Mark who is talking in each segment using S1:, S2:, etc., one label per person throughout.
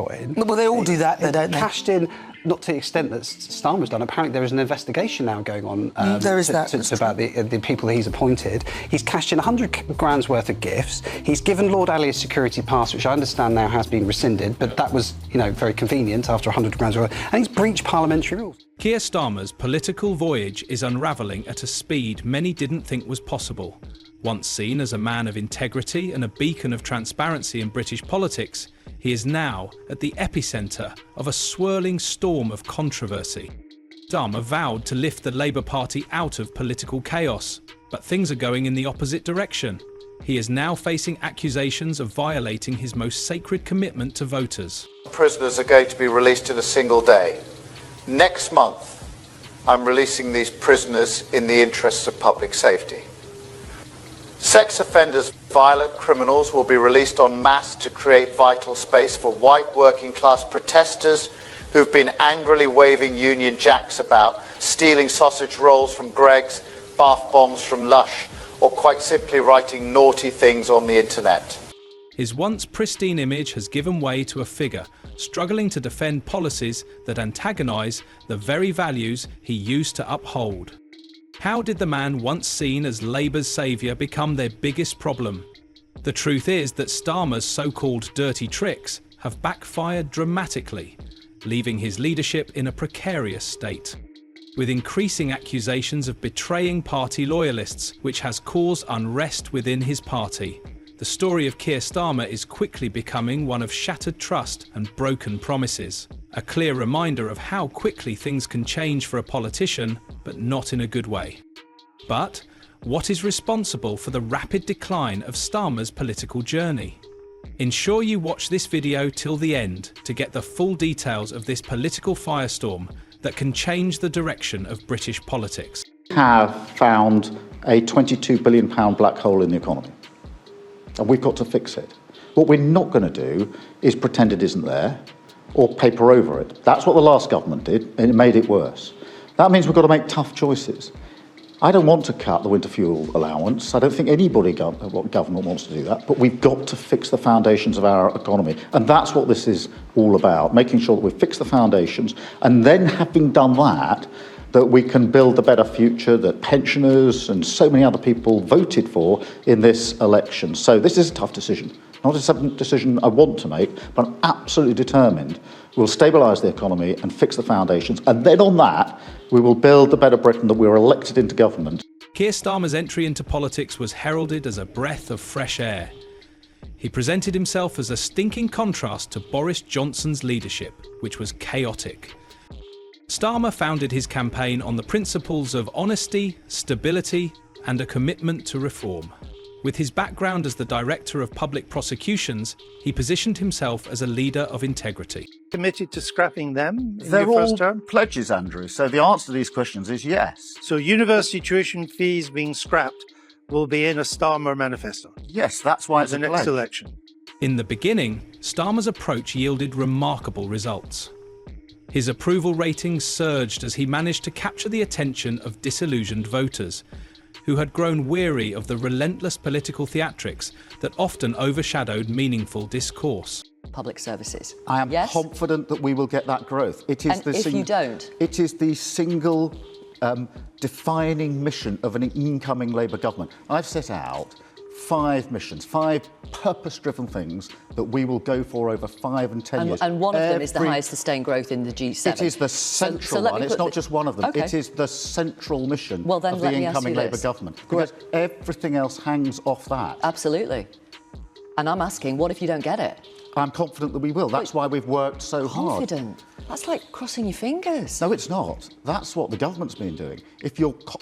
S1: got in.
S2: Well, they all do that, don't they?
S1: Cashed in, not to the extent that Starmer's done. Apparently there is an investigation now going on
S2: there is that.
S1: about the people that he's appointed. He's cashed in 100 grand's worth of gifts. He's given Lord Ali a security pass, which I understand now has been rescinded, but that was, very convenient after 100 grand's worth. And he's breached parliamentary rules.
S3: Keir Starmer's political voyage is unravelling at a speed many didn't think was possible. Once seen as a man of integrity and a beacon of transparency in British politics, he is now at the epicentre of a swirling storm of controversy. Starmer vowed to lift the Labour Party out of political chaos, but things are going in the opposite direction. He is now facing accusations of violating his most sacred commitment to voters.
S4: Prisoners are going to be released in a single day. Next month, I'm releasing these prisoners in the interests of public safety. Sex offenders, violent criminals will be released en masse to create vital space for white working class protesters who've been angrily waving Union Jacks about, stealing sausage rolls from Greggs, bath bombs from Lush, or quite simply writing naughty things on the internet.
S3: His once pristine image has given way to a figure struggling to defend policies that antagonise the very values he used to uphold. How did the man once seen as Labour's saviour become their biggest problem? The truth is that Starmer's so-called dirty tricks have backfired dramatically, leaving his leadership in a precarious state. With increasing accusations of betraying party loyalists, which has caused unrest within his party. The story of Keir Starmer is quickly becoming one of shattered trust and broken promises. A clear reminder of how quickly things can change for a politician, but not in a good way. But what is responsible for the rapid decline of Starmer's political journey? Ensure you watch this video till the end to get the full details of this political firestorm that can change the direction of British politics.
S5: Have found a £22 billion black hole in the economy. And we've got to fix it. What we're not going to do is pretend it isn't there or paper over it. That's what the last government did, and it made it worse. That means we've got to make tough choices. I don't want to cut the winter fuel allowance. I don't think anybody government wants to do that, but we've got to fix the foundations of our economy. And that's what this is all about, making sure that we fix the foundations, and then having done that, that we can build the better future that pensioners and so many other people voted for in this election. So this is a tough decision. Not a decision I want to make, but I'm absolutely determined we'll stabilise the economy and fix the foundations. And then on that, we will build the better Britain that we were elected into government.
S3: Keir Starmer's entry into politics was heralded as a breath of fresh air. He presented himself as a stinking contrast to Boris Johnson's leadership, which was chaotic. Starmer founded his campaign on the principles of honesty, stability, and a commitment to reform. With his background as the Director of Public Prosecutions, he positioned himself as a leader of integrity.
S6: Committed to scrapping them in
S5: They're
S6: your first
S5: all
S6: term?
S5: pledges, Andrew. So the answer to these questions is yes.
S6: So university tuition fees being scrapped will be in a Starmer manifesto?
S5: Yes, that's why it's
S6: the
S5: a
S6: next
S5: pledge.
S6: election.
S3: In the beginning, Starmer's approach yielded remarkable results. His approval ratings surged as he managed to capture the attention of disillusioned voters, who had grown weary of the relentless political theatrics that often overshadowed meaningful discourse.
S7: Public services.
S5: I am confident that we will get that growth. It is
S7: and if you don't?
S5: It is the single defining mission of an incoming Labour government. I've set out 5 missions, 5 purpose-driven things that we will go for over 5 and 10 years.
S7: And one of them is the highest sustained growth in the G7.
S5: It is the central one. It's not just one of them.
S7: Okay.
S5: It is the central mission
S7: of
S5: the incoming Labour government. Because everything else hangs off that.
S7: Absolutely. And I'm asking, what if you don't get it?
S5: I'm confident that we will. That's why we've worked so hard.
S7: Confident? That's like crossing your fingers.
S5: No, it's not. That's what the government's been doing.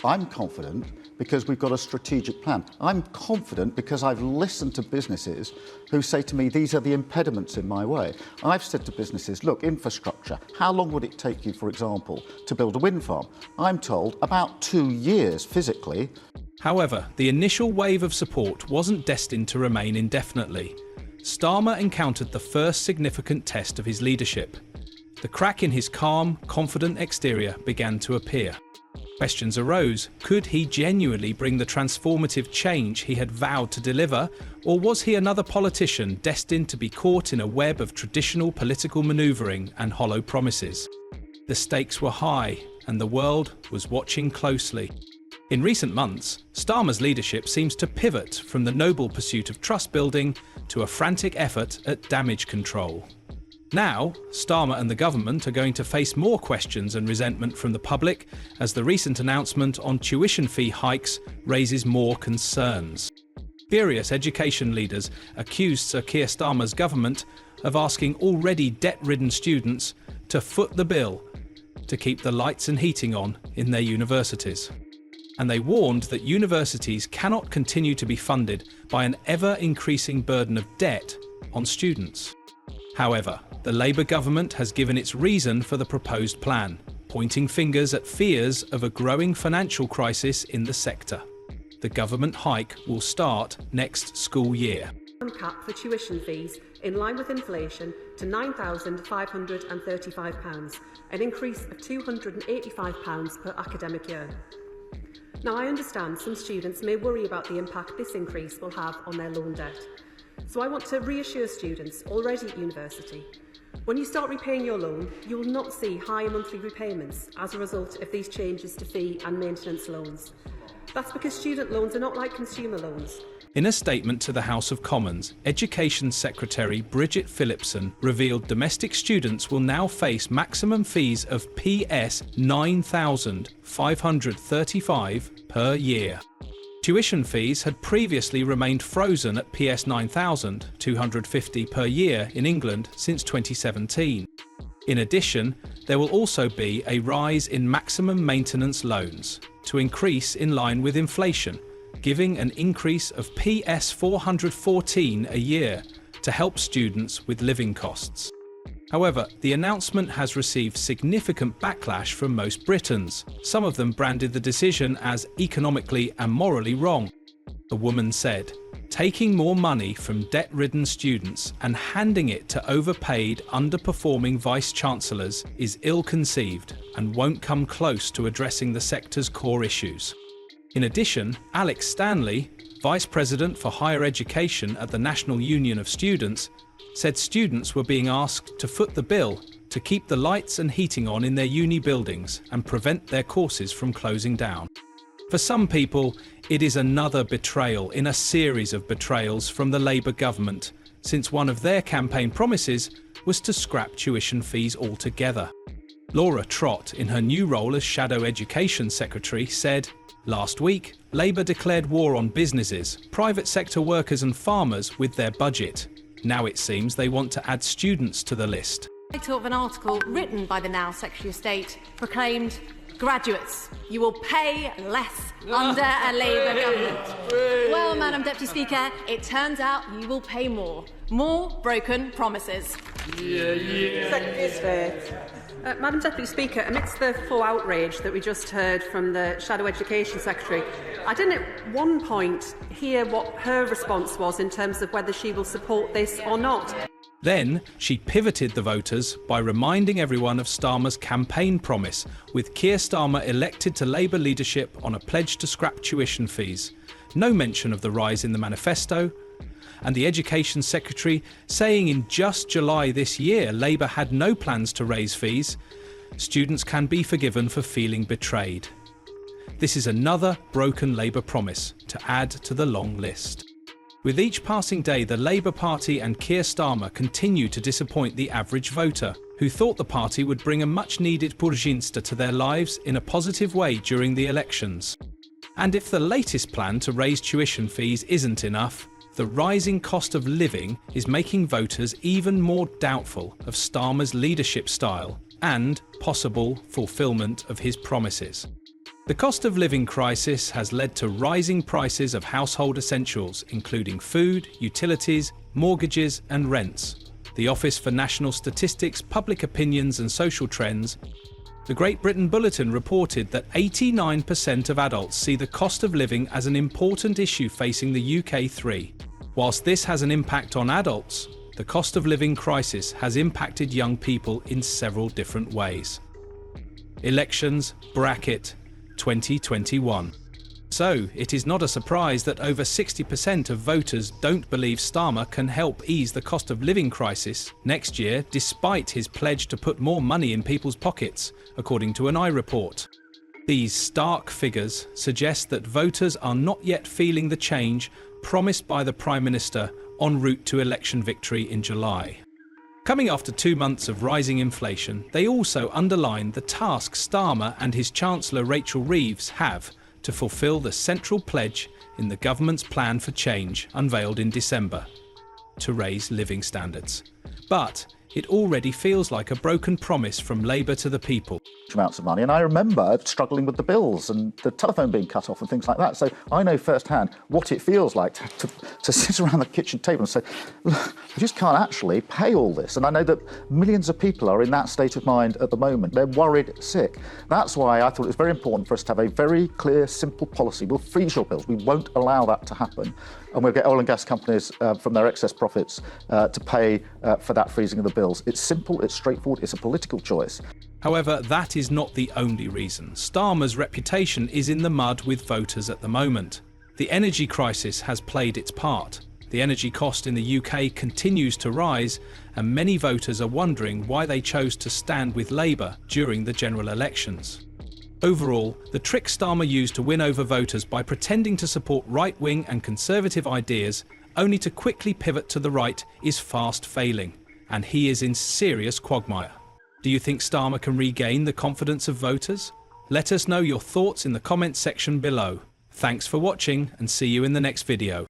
S5: I'm confident because we've got a strategic plan. I'm confident because I've listened to businesses who say to me, these are the impediments in my way. I've said to businesses, look, infrastructure, how long would it take you, for example, to build a wind farm? I'm told about 2 years physically.
S3: However, the initial wave of support wasn't destined to remain indefinitely. Starmer encountered the first significant test of his leadership. The crack in his calm, confident exterior began to appear. Questions arose. Could he genuinely bring the transformative change he had vowed to deliver, or was he another politician destined to be caught in a web of traditional political manoeuvring and hollow promises? The stakes were high, and the world was watching closely. In recent months, Starmer's leadership seems to pivot from the noble pursuit of trust building to a frantic effort at damage control. Now, Starmer and the government are going to face more questions and resentment from the public as the recent announcement on tuition fee hikes raises more concerns. Furious education leaders accused Sir Keir Starmer's government of asking already debt-ridden students to foot the bill to keep the lights and heating on in their universities. And they warned that universities cannot continue to be funded by an ever-increasing burden of debt on students. However, the Labour government has given its reason for the proposed plan, pointing fingers at fears of a growing financial crisis in the sector. The government hike will start next school year.
S8: Cap for tuition fees in line with inflation to £9,535, an increase of £285 per academic year. Now, I understand some students may worry about the impact this increase will have on their loan debt. So I want to reassure students already at university, when you start repaying your loan, you will not see higher monthly repayments as a result of these changes to fee and maintenance loans. That's because student loans are not like consumer loans.
S3: In a statement to the House of Commons, Education Secretary Bridget Phillipson revealed domestic students will now face maximum fees of PS £9,535 per year. Tuition fees had previously remained frozen at PS £9,250 per year in England since 2017. In addition, there will also be a rise in maximum maintenance loans to increase in line with inflation, giving an increase of PS £414 a year to help students with living costs. However, the announcement has received significant backlash from most Britons. Some of them branded the decision as economically and morally wrong. A woman said, "Taking more money from debt-ridden students and handing it to overpaid, underperforming vice-chancellors is ill-conceived and won't come close to addressing the sector's core issues." In addition, Alex Stanley, Vice President for Higher Education at the National Union of Students, said students were being asked to foot the bill to keep the lights and heating on in their uni buildings and prevent their courses from closing down. For some people, it is another betrayal in a series of betrayals from the Labour government, since one of their campaign promises was to scrap tuition fees altogether. Laura Trott, in her new role as Shadow Education Secretary, said, "Last week, Labour declared war on businesses, private sector workers and farmers with their budget. Now it seems they want to add students to the list."
S9: The title of an article written by the now Secretary of State proclaimed, "Graduates, you will pay less under a Labour government." Well, Madam Deputy Speaker, it turns out you will pay more. More broken promises.
S8: Secretary of State. Madam Deputy Speaker, amidst the full outrage that we just heard from the Shadow Education Secretary, I didn't at one point hear what her response was in terms of whether she will support this or not.
S3: Then she pivoted the voters by reminding everyone of Starmer's campaign promise, with Keir Starmer elected to Labour leadership on a pledge to scrap tuition fees. No mention of the rise in the manifesto, and the Education Secretary saying in just July this year Labour had no plans to raise fees. Students can be forgiven for feeling betrayed. This is another broken Labour promise to add to the long list. With each passing day, the Labour Party and Keir Starmer continue to disappoint the average voter, who thought the party would bring a much-needed Purginsta to their lives in a positive way during the elections. And if the latest plan to raise tuition fees isn't enough, the rising cost of living is making voters even more doubtful of Starmer's leadership style and possible fulfilment of his promises. The cost of living crisis has led to rising prices of household essentials, including food, utilities, mortgages and rents. The Office for National Statistics, Public Opinions and Social Trends, the Great Britain Bulletin reported that 89% of adults see the cost of living as an important issue facing the UK3. Whilst this has an impact on adults, the cost of living crisis has impacted young people in several different ways. Elections, bracket, 2021. So, it is not a surprise that over 60% of voters don't believe Starmer can help ease the cost of living crisis next year, despite his pledge to put more money in people's pockets, according to an iReport. These stark figures suggest that voters are not yet feeling the change promised by the Prime Minister en route to election victory in July. Coming after 2 months of rising inflation, they also underline the task Starmer and his Chancellor Rachel Reeves have to fulfil the central pledge in the government's plan for change unveiled in December, to raise living standards. But it already feels like a broken promise from Labour to the people.
S5: Amounts of money, and I remember struggling with the bills and the telephone being cut off and things like that. So I know firsthand what it feels like to sit around the kitchen table and say, look, I just can't actually pay all this. And I know that millions of people are in that state of mind at the moment. They're worried sick. That's why I thought it was very important for us to have a very clear, simple policy. We'll freeze your bills. We won't allow that to happen. And we'll get oil and gas companies from their excess profits to pay for that freezing of the bills. It's simple, it's straightforward, it's a political choice.
S3: However, that is not the only reason. Starmer's reputation is in the mud with voters at the moment. The energy crisis has played its part. The energy cost in the UK continues to rise, and many voters are wondering why they chose to stand with Labour during the general elections. Overall, the trick Starmer used to win over voters by pretending to support right-wing and conservative ideas only to quickly pivot to the right is fast failing, and he is in serious quagmire. Do you think Starmer can regain the confidence of voters? Let us know your thoughts in the comments section below. Thanks for watching and see you in the next video.